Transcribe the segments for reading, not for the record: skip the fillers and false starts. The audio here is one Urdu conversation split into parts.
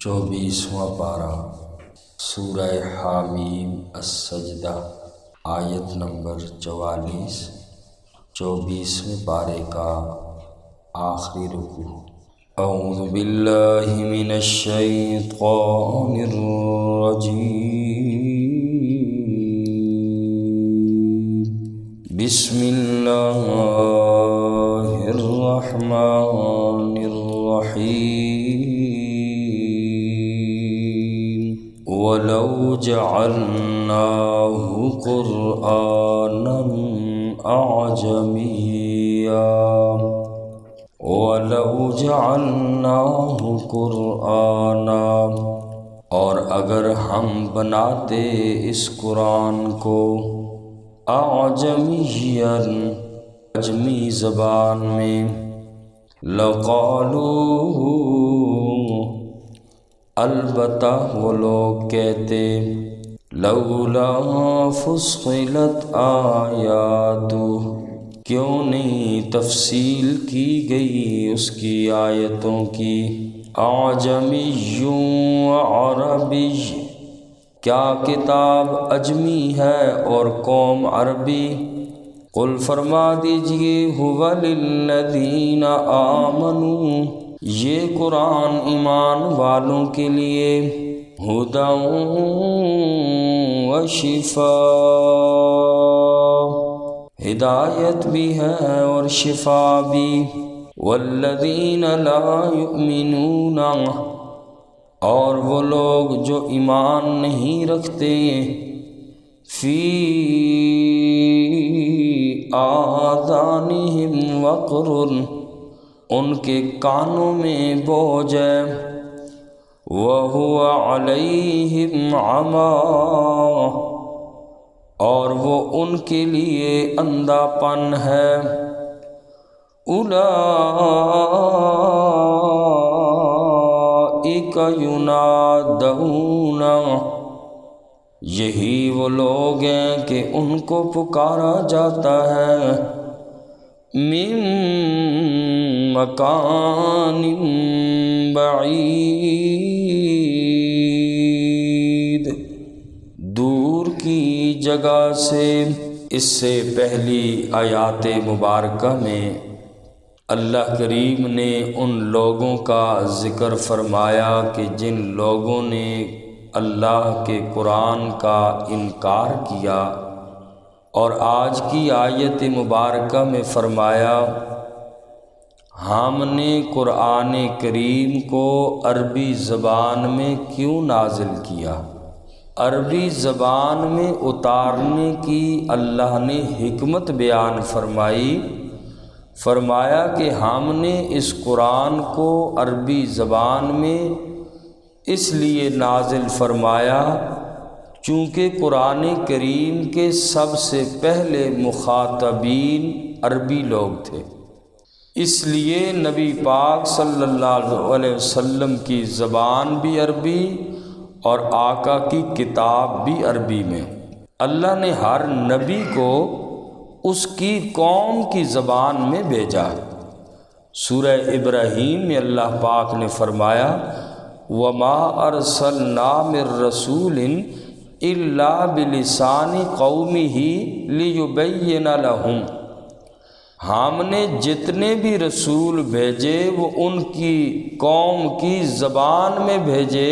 24واں پارہ سورہ حامیم السجدہ آیت نمبر 44 24ویں پارے کا آخری رکوع۔ اعوذ باللہ من الشیطان الرجیم، بسم اللہ الرحمن الرحیم، وَلَوْ جَعَلْنَاهُ قُرْآنًا أَعْجَمِيًّا وَلَوْ جَعَلْنَاهُ قُرْآنًا، اور اگر ہم بناتے اس قرآن کو اعجمیًا اعجمی زبان میں، لَقَالُوا، البتہ وہ لوگ کہتے، لولا فصلت آیاتہ، کیوں نہیں تفصیل کی گئی اس کی آیتوں کی، اعجمی وعربی، کیا کتاب اجمی ہے اور قوم عربی؟ قل فرما دیجئے، هو للذین آمنوا، یہ قرآن ایمان والوں کے لیے، ھدی وشفاء، ہدایت بھی ہے اور شفا بھی، والذین لا یؤمنون، اور وہ لوگ جو ایمان نہیں رکھتے، فی آذانہم وقر، ان کے کانوں میں بوجھ ہے، وَهُوَ عَلَيْهِمْ عَمًى، اور وہ ان کے لیے اندھا پن ہے، اولئک ینادون، یہی وہ لوگ ہیں کہ ان کو پکارا جاتا ہے، من مکان بعید، دور کی جگہ سے۔ اس سے پہلی آیات مبارکہ میں اللہ کریم نے ان لوگوں کا ذکر فرمایا کہ جن لوگوں نے اللہ کے قرآن کا انکار کیا، اور آج کی آیت مبارکہ میں فرمایا ہم نے قرآن کریم کو عربی زبان میں کیوں نازل کیا؟ عربی زبان میں اتارنے کی اللہ نے حکمت بیان فرمایا کہ ہم نے اس قرآن کو عربی زبان میں اس لیے نازل فرمایا چونکہ قرآن کریم کے سب سے پہلے مخاطبین عربی لوگ تھے، اس لیے نبی پاک صلی اللہ علیہ وسلم کی زبان بھی عربی اور آقا کی کتاب بھی عربی میں۔ اللہ نے ہر نبی کو اس کی قوم کی زبان میں بھیجا۔ سورہ ابراہیم میں اللہ پاک نے فرمایا وَمَا أَرْسَلْنَا مِن رَّسُولٍ إِلَّا بِلِسَانِ قَوْمِهِ لِيُبَيِّنَ لَهُمْ، ہم نے جتنے بھی رسول بھیجے وہ ان کی قوم کی زبان میں بھیجے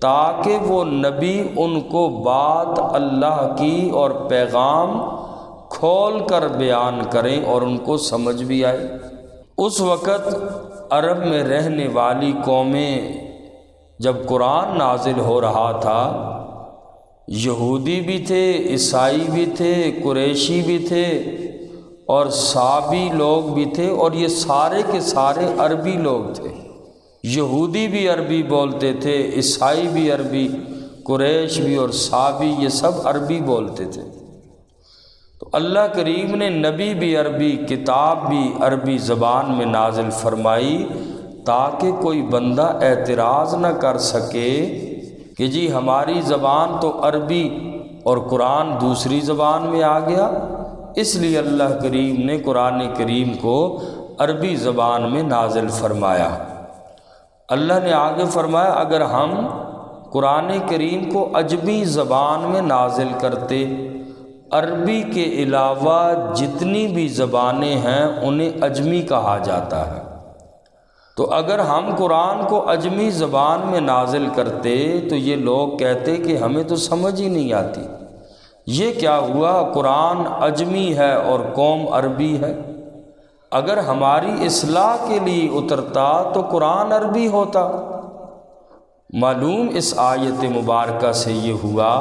تاکہ وہ نبی ان کو بات اللہ کی اور پیغام کھول کر بیان کریں اور ان کو سمجھ بھی آئے۔ اس وقت عرب میں رہنے والی قومیں جب قرآن نازل ہو رہا تھا، یہودی بھی تھے، عیسائی بھی تھے، قریشی بھی تھے اور صابی لوگ بھی تھے، اور یہ سارے کے سارے عربی لوگ تھے۔ یہودی بھی عربی بولتے تھے، عیسائی بھی عربی، قریش بھی اور صابی، یہ سب عربی بولتے تھے۔ تو اللہ کریم نے نبی بھی عربی، کتاب بھی عربی زبان میں نازل فرمائی تاکہ کوئی بندہ اعتراض نہ کر سکے کہ جی ہماری زبان تو عربی اور قرآن دوسری زبان میں آ گیا۔ اس لیے اللہ کریم نے قرآن کریم کو عربی زبان میں نازل فرمایا۔ اللہ نے آگے فرمایا اگر ہم قرآن کریم کو عجمی زبان میں نازل کرتے، عربی کے علاوہ جتنی بھی زبانیں ہیں انہیں عجمی کہا جاتا ہے، تو اگر ہم قرآن کو عجمی زبان میں نازل کرتے تو یہ لوگ کہتے کہ ہمیں تو سمجھ ہی نہیں آتی، یہ کیا ہوا، قرآن عجمی ہے اور قوم عربی ہے۔ اگر ہماری اصلاح کے لیے اترتا تو قرآن عربی ہوتا۔ معلوم اس آیت مبارکہ سے یہ ہوا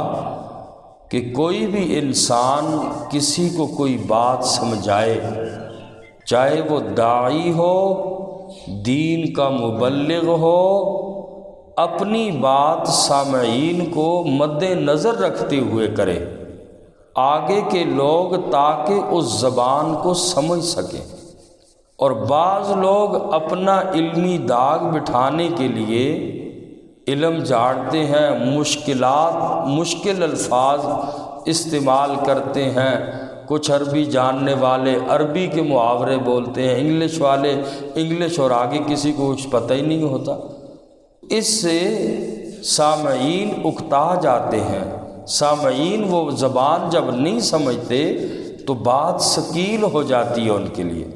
کہ کوئی بھی انسان کسی کو کوئی بات سمجھائے، چاہے وہ داعی ہو، دین کا مبلغ ہو، اپنی بات سامعین کو مد نظر رکھتے ہوئے کرے، آگے کے لوگ تاکہ اس زبان کو سمجھ سکیں۔ اور بعض لوگ اپنا علمی داغ بٹھانے کے لیے علم جھاڑتے ہیں، مشکل الفاظ استعمال کرتے ہیں، کچھ عربی جاننے والے عربی کے محاورے بولتے ہیں، انگلش والے انگلش، اور آگے کسی کو کچھ پتہ ہی نہیں ہوتا۔ اس سے سامعین اکتا جاتے ہیں، سامعین وہ زبان جب نہیں سمجھتے تو بات ثقیل ہو جاتی ہے ان کے لیے۔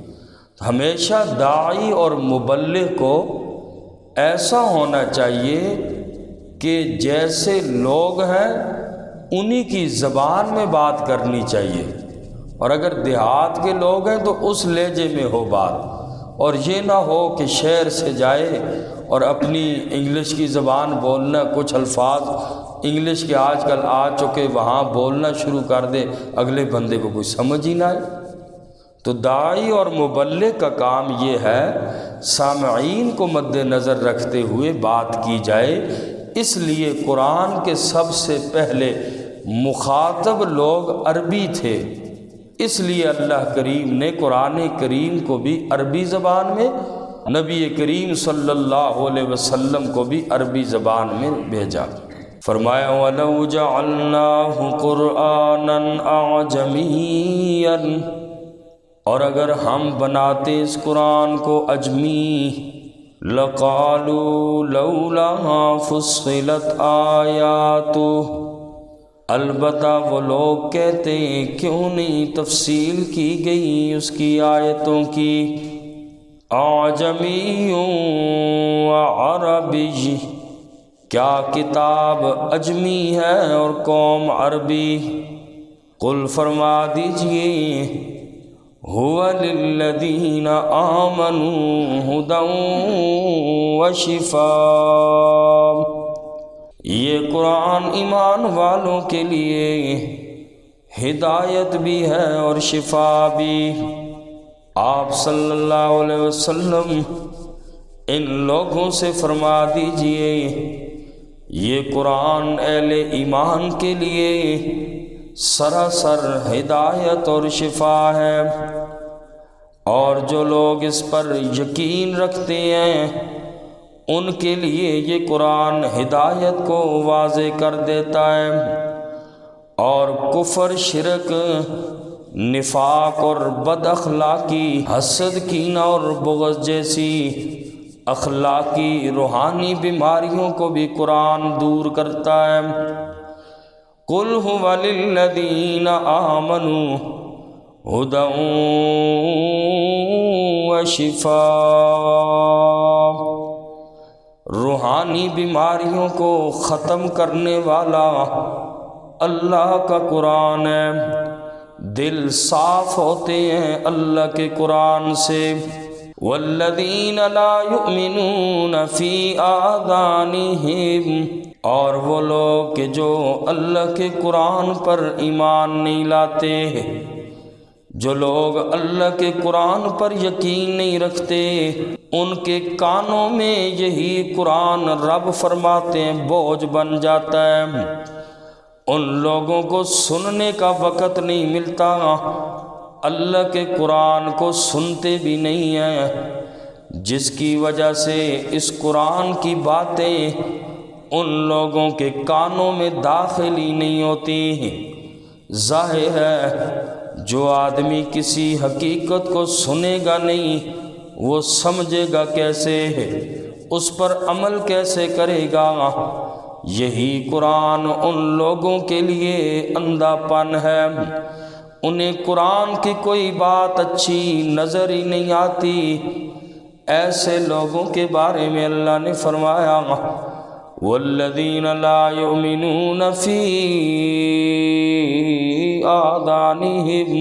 ہمیشہ داعی اور مبلغ کو ایسا ہونا چاہیے کہ جیسے لوگ ہیں انہی کی زبان میں بات کرنی چاہیے، اور اگر دیہات کے لوگ ہیں تو اس لہجے میں ہو بات، اور یہ نہ ہو کہ شہر سے جائے اور اپنی انگلش کی زبان بولنا، کچھ الفاظ انگلش کے آج کل آ چکے وہاں بولنا شروع کر دے، اگلے بندے کو کوئی سمجھ ہی نہ آئے۔ تو داعی اور مبلغ کا کام یہ ہے سامعین کو مد نظر رکھتے ہوئے بات کی جائے۔ اس لیے قرآن کے سب سے پہلے مخاطب لوگ عربی تھے، اس لیے اللہ کریم نے قرآن کریم کو بھی عربی زبان میں، نبی کریم صلی اللہ علیہ وسلم کو بھی عربی زبان میں بھیجا۔ فرمایا وَلَوْ جَعَلْنَاهُ قُرْآنًا أَعْجَمِيًّا، اور اگر ہم بناتے اس قرآن کو عجمی، لَقَالُوا لَوْلَا فُصِّلَتْ آيَاتُهُ، البتہ وہ لوگ کہتے ہیں کیوں نہیں تفصیل کی گئی اس کی آیتوں کی۔ اعجمی وعربی، کیا کتاب عجمی ہے اور قوم عربی؟ قل فرما دیجئے هو للذین آمنوا هدی وشفاء، یہ قرآن ایمان والوں کے لیے ہدایت بھی ہے اور شفا بھی۔ آپ صلی اللہ علیہ وسلم ان لوگوں سے فرما دیجئے یہ قرآن اہل ایمان کے لیے سراسر ہدایت اور شفا ہے، اور جو لوگ اس پر یقین رکھتے ہیں ان کے لیے یہ قرآن ہدایت کو واضح کر دیتا ہے، اور کفر، شرک، نفاق اور بد اخلاقی، حسد، کینہ اور بغض جیسی اخلاقی روحانی بیماریوں کو بھی قرآن دور کرتا ہے۔ قل هو للذین آمنوا ہدی وشفاء، روحانی بیماریوں کو ختم کرنے والا اللہ کا قرآن ہے۔ دل صاف ہوتے ہیں اللہ کے قرآن سے۔ والذین لا یؤمنون فی آذانہم، اور وہ لوگ کہ جو اللہ کے قرآن پر ایمان نہیں لاتے، جو لوگ اللہ کے قرآن پر یقین نہیں رکھتے، ان کے کانوں میں یہی قرآن رب فرماتے ہیں بوجھ بن جاتا ہے، ان لوگوں کو سننے کا وقت نہیں ملتا، اللہ کے قرآن کو سنتے بھی نہیں ہیں، جس کی وجہ سے اس قرآن کی باتیں ان لوگوں کے کانوں میں داخل ہی نہیں ہوتی۔ ظاہر ہے جو آدمی کسی حقیقت کو سنے گا نہیں وہ سمجھے گا کیسے؟ اس پر عمل کیسے کرے گا؟ یہی قرآن ان لوگوں کے لیے اندھا پن ہے، انہیں قرآن کی کوئی بات اچھی نظر ہی نہیں آتی۔ ایسے لوگوں کے بارے میں اللہ نے فرمایا والذین لا یؤمنون فی آذانہم،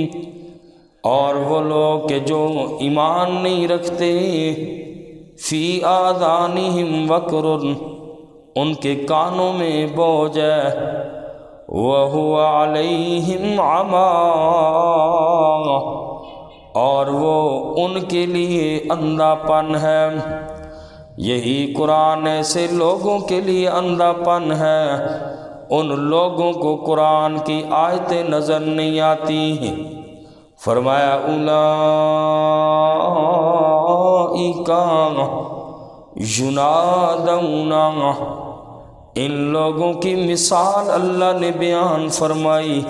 اور وہ لوگ کہ جو ایمان نہیں رکھتے، فی آذانہم وقر، ان کے کانوں میں بوجھ ہے، وَهُوَ عَلَيْهِمْ عَمًى، اور وہ ان کے لیے اندھا پن ہے۔ یہی قرآن ایسے لوگوں کے لیے اندھا پن ہے، ان لوگوں کو قرآن کی آیتیں نظر نہیں آتی ہیں۔ فرمایا اولئک ینادون، ان لوگوں کی مثال اللہ نے بیان فرمائی،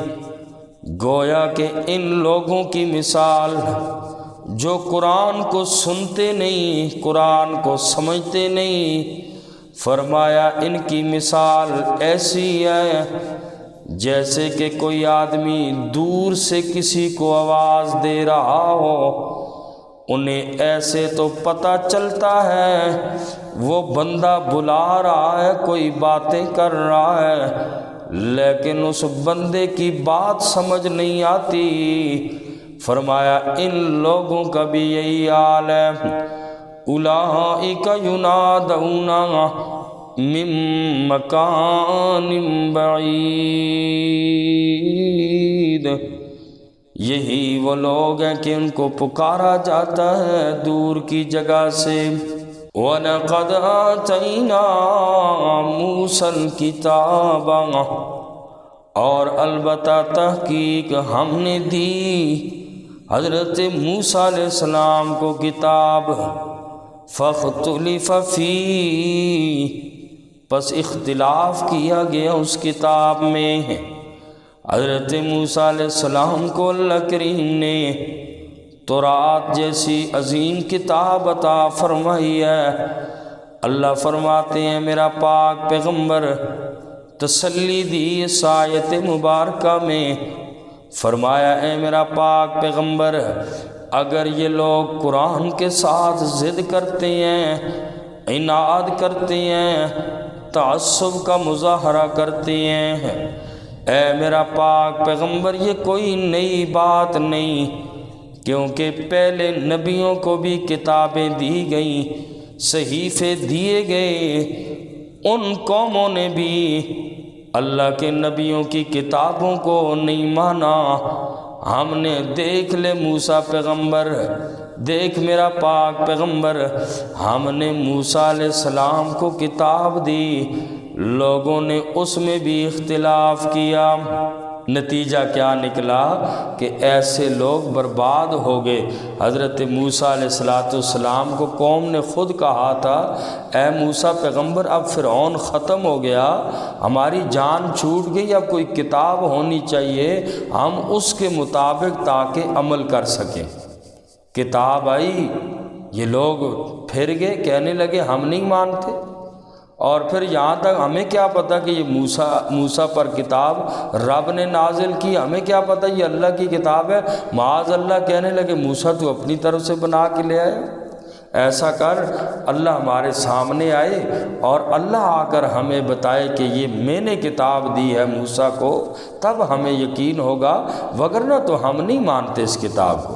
گویا کہ ان لوگوں کی مثال جو قرآن کو سنتے نہیں، قرآن کو سمجھتے نہیں، فرمایا ان کی مثال ایسی ہے جیسے کہ کوئی آدمی دور سے کسی کو آواز دے رہا ہو، انہیں ایسے تو پتہ چلتا ہے وہ بندہ بلا رہا ہے، کوئی باتیں کر رہا ہے، لیکن اس بندے کی بات سمجھ نہیں آتی۔ فرمایا ان لوگوں کا بھی یہی حال ہے، اولئک ینادون من مکان بعید، یہی وہ لوگ ہیں کہ ان کو پکارا جاتا ہے دور کی جگہ سے۔ وَلَقَدْ آتَيْنَا مُوسَى الْكِتَابَ، اور البتہ تحقیق ہم نے دی حضرت موسیٰ علیہ السلام کو کتاب، فَاخْتُلِفَ فِيهِ، پس اختلاف کیا گیا اس کتاب میں۔ حضرت موسیٰ علیہ السلام کو اللہ کریم نے تورات جیسی عظیم کتاب عطا فرمائی ہے۔ اللہ فرماتے ہیں میرا پاک پیغمبر تسلی دی اس آیت مبارکہ میں، فرمایا اے میرا پاک پیغمبر اگر یہ لوگ قرآن کے ساتھ ضد کرتے ہیں، عناد کرتے ہیں، تعصب کا مظاہرہ کرتے ہیں، اے میرا پاک پیغمبر یہ کوئی نئی بات نہیں، کیونکہ پہلے نبیوں کو بھی کتابیں دی گئیں، صحیفے دیے گئے، ان قوموں نے بھی اللہ کے نبیوں کی کتابوں کو نہیں مانا۔ ہم نے دیکھ لے موسیٰ پیغمبر، دیکھ میرا پاک پیغمبر، ہم نے موسیٰ علیہ السلام کو کتاب دی، لوگوں نے اس میں بھی اختلاف کیا، نتیجہ کیا نکلا کہ ایسے لوگ برباد ہو گئے۔ حضرت موسیٰ علیہ السلام کو قوم نے خود کہا تھا اے موسیٰ پیغمبر اب فرعون ختم ہو گیا، ہماری جان چھوٹ گئی، اب کوئی کتاب ہونی چاہیے ہم اس کے مطابق تاکہ عمل کر سکیں۔ کتاب آئی، یہ لوگ پھر گئے، کہنے لگے ہم نہیں مانتے، اور پھر یہاں تک ہمیں کیا پتہ کہ یہ موسیٰ پر کتاب رب نے نازل کی، ہمیں کیا پتہ یہ اللہ کی کتاب ہے، معاذ اللہ کہنے لگے موسیٰ تو اپنی طرف سے بنا کے لے آئے۔ ایسا کر اللہ ہمارے سامنے آئے اور اللہ آ کر ہمیں بتائے کہ یہ میں نے کتاب دی ہے موسیٰ کو، تب ہمیں یقین ہوگا، وگرنہ تو ہم نہیں مانتے اس کتاب کو۔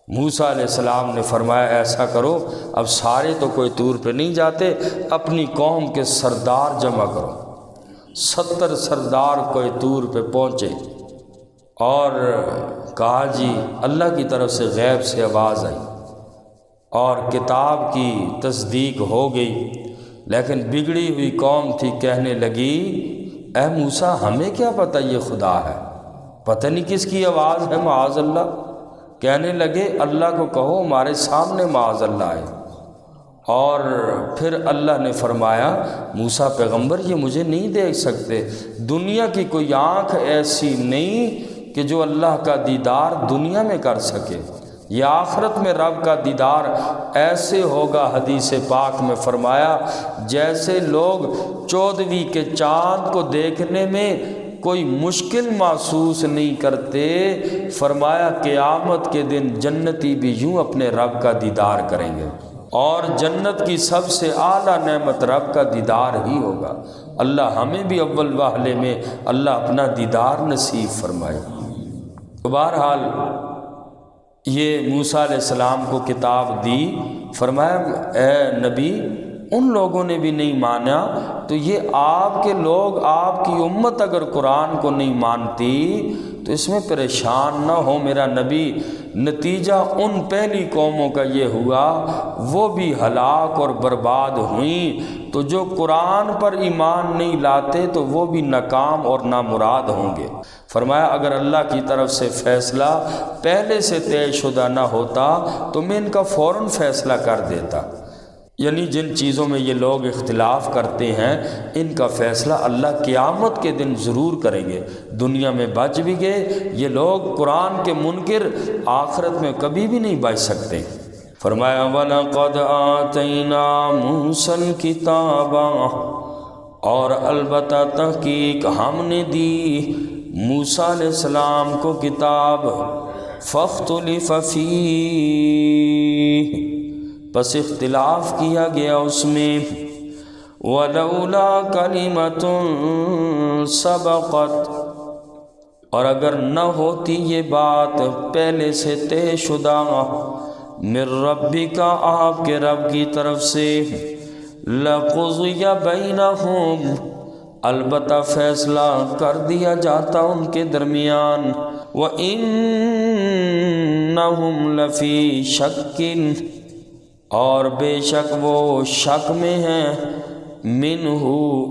موسیٰ علیہ السلام نے فرمایا ایسا کرو، اب سارے تو کوئی طور پہ نہیں جاتے، اپنی قوم کے سردار جمع کرو۔ 70 سردار کوئی طور پہ پہنچے اور کہا جی اللہ کی طرف سے غیب سے آواز آئی اور کتاب کی تصدیق ہو گئی، لیکن بگڑی ہوئی قوم تھی، کہنے لگی اے موسیٰ ہمیں کیا پتہ یہ خدا ہے، پتہ نہیں کس کی آواز ہے، معاذ اللہ۔ کہنے لگے اللہ کو کہو ہمارے سامنے معاذ اللہ آئے، اور پھر اللہ نے فرمایا موسیٰ پیغمبر یہ مجھے نہیں دیکھ سکتے، دنیا کی کوئی آنکھ ایسی نہیں کہ جو اللہ کا دیدار دنیا میں کر سکے، یہ آخرت میں رب کا دیدار ایسے ہوگا، حدیث پاک میں فرمایا جیسے لوگ 14ویں کے چاند کو دیکھنے میں کوئی مشکل محسوس نہیں کرتے، فرمایا قیامت کے دن جنتی بھی یوں اپنے رب کا دیدار کریں گے، اور جنت کی سب سے اعلیٰ نعمت رب کا دیدار ہی ہوگا۔ اللہ ہمیں بھی اول واہلے میں اللہ اپنا دیدار نصیب فرمائے۔ تو بہرحال یہ موسیٰ علیہ السلام کو کتاب دی، فرمایا اے نبی ان لوگوں نے بھی نہیں مانا، تو یہ آپ کے لوگ، آپ کی امت اگر قرآن کو نہیں مانتی تو اس میں پریشان نہ ہو میرا نبی۔ نتیجہ ان پہلی قوموں کا یہ ہوا، وہ بھی ہلاک اور برباد ہوئیں، تو جو قرآن پر ایمان نہیں لاتے تو وہ بھی ناکام اور نامراد ہوں گے۔ فرمایا اگر اللہ کی طرف سے فیصلہ پہلے سے طے شدہ نہ ہوتا تو میں ان کا فوراً فیصلہ کر دیتا، یعنی جن چیزوں میں یہ لوگ اختلاف کرتے ہیں ان کا فیصلہ اللہ قیامت کے دن ضرور کریں گے۔ دنیا میں بچ بھی گئے یہ لوگ، قرآن کے منکر آخرت میں کبھی بھی نہیں بچ سکتے۔ فرمایا وَلَقَدْ آتَيْنَا مُوسَى الْكِتَابَ، اور البتہ تحقیق ہم نے دی موسیٰ علیہ السلام کو کتاب، فَاخْتُلِفَ فِيهِ، پس اختلاف کیا گیا اس میں، وَلَوْلَا كَلِمَةٌ سَبَقَتْ، اور اگر نہ ہوتی یہ بات پہلے سے طے شدہ، مِن رَبِّكَ، آپ کے رب کی طرف سے، لَقُضِيَ بَيْنَهُمْ، البتہ فیصلہ کر دیا جاتا ان کے درمیان، وَإِنَّهُمْ لَفِي شَكٍّ، اور بے شک وہ شک میں ہیں، منہ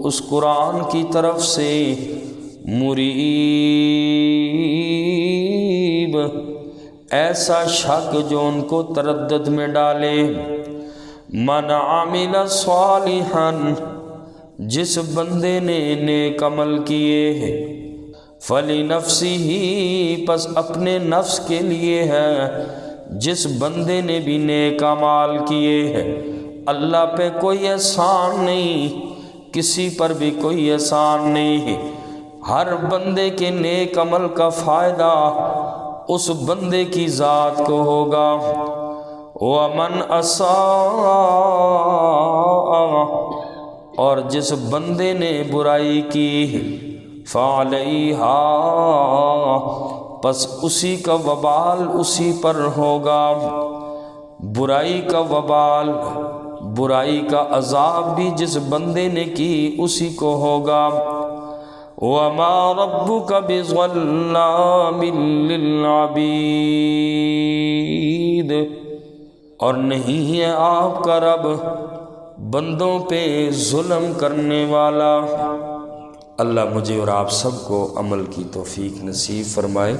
اس قرآن کی طرف سے، مریب، ایسا شک جو ان کو تردد میں ڈالے، من عمل صالحا، جس بندے نے نیک عمل کیے، فلنفسہ، پس اپنے نفس کے لیے ہے، جس بندے نے بھی نیک اعمال کیے ہیں، اللہ پہ کوئی احسان نہیں، کسی پر بھی کوئی احسان نہیں، ہر بندے کے نیک عمل کا فائدہ اس بندے کی ذات کو ہوگا، وَمَنْ أَسَاءَ، اور جس بندے نے برائی کی، فَعَلَيْهَا، پس اسی کا وبال اسی پر ہوگا، برائی کا وبال، برائی کا عذاب بھی جس بندے نے کی اسی کو ہوگا، وَمَا رَبُّكَ بِظَلَّامٍ لِّلْعَبِيدِ، اور نہیں ہے آپ کا رب بندوں پہ ظلم کرنے والا۔ اللہ مجھے اور آپ سب کو عمل کی توفیق نصیب فرمائے۔